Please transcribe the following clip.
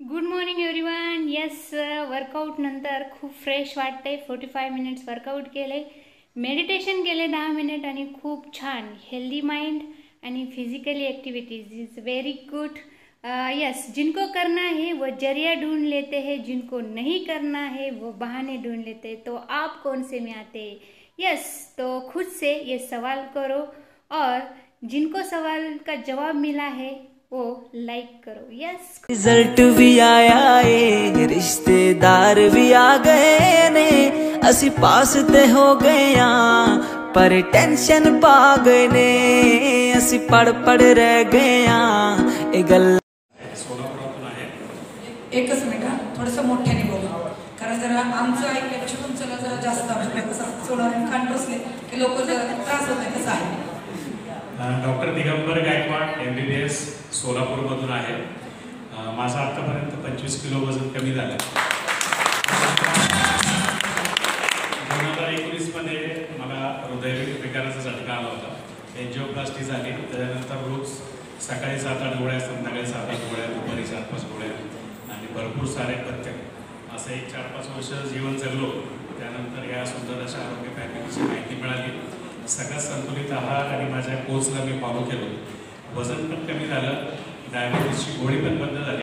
Good morning everyone. Yes, workout नंतर खूप fresh वाटते. 45 मिनिट्स वर्कआउट केले, मेडिटेशन केले 10 मिनिट आणि खूप छान हेल्दी माइंड आणि physically activities is very good. Yes, जिनको करना है वो जरिया ढूंढ लेते हैं, जिनको नहीं करना है वो बहाने ढूंढ लेते हैं. तो आप कौन से में आते हैं? यस, तो खुद से ये सवाल करो और जिनको सवाल का जवाब मिला है वो लाइक करो. यस, रिजल्ट भी आया है, रिश्तेदार भी आ गए ने, असी पास ते हो गए पर टेंशन पा गए ने, असी पढ़ रह गए गल. एकच मिनिट, थोडस मोठ्याने बोला, कारण जरा आमचं ऐकल्यापेक्षा तुमचं जरा जास्त आवडतं. सोडून कान बसले की लोक त्रास होते. कसं आहे? डॉक्टर दिगंबर गायकवाड MBBS सोलापूरमधून आहे. माझं आतापर्यंत 25 किलो वजन कमी झालं. 2019 मध्ये मला हृदयविकाराचा झटका आला होता. एन्जिओप्लास्टी झाली. त्यानंतर रोज सकाळी 7-8 गोळ्या, संध्याकाळी 7-8 गोळ्या, दुपारी 4-5 गोळ्या आणि भरपूर सारे पथ्य, असं एक 4-5 वर्ष जीवन जगलो. त्यानंतर या सुंदर अशा आरोग्य पॅकेजची माहिती मिळाली. सगळ्यात संतुलित आहार आणि माझ्या कोचला मी फॉलो केलो. वजन पण कमी झालं, डायबिटीजची गोळी पण बंद झाली.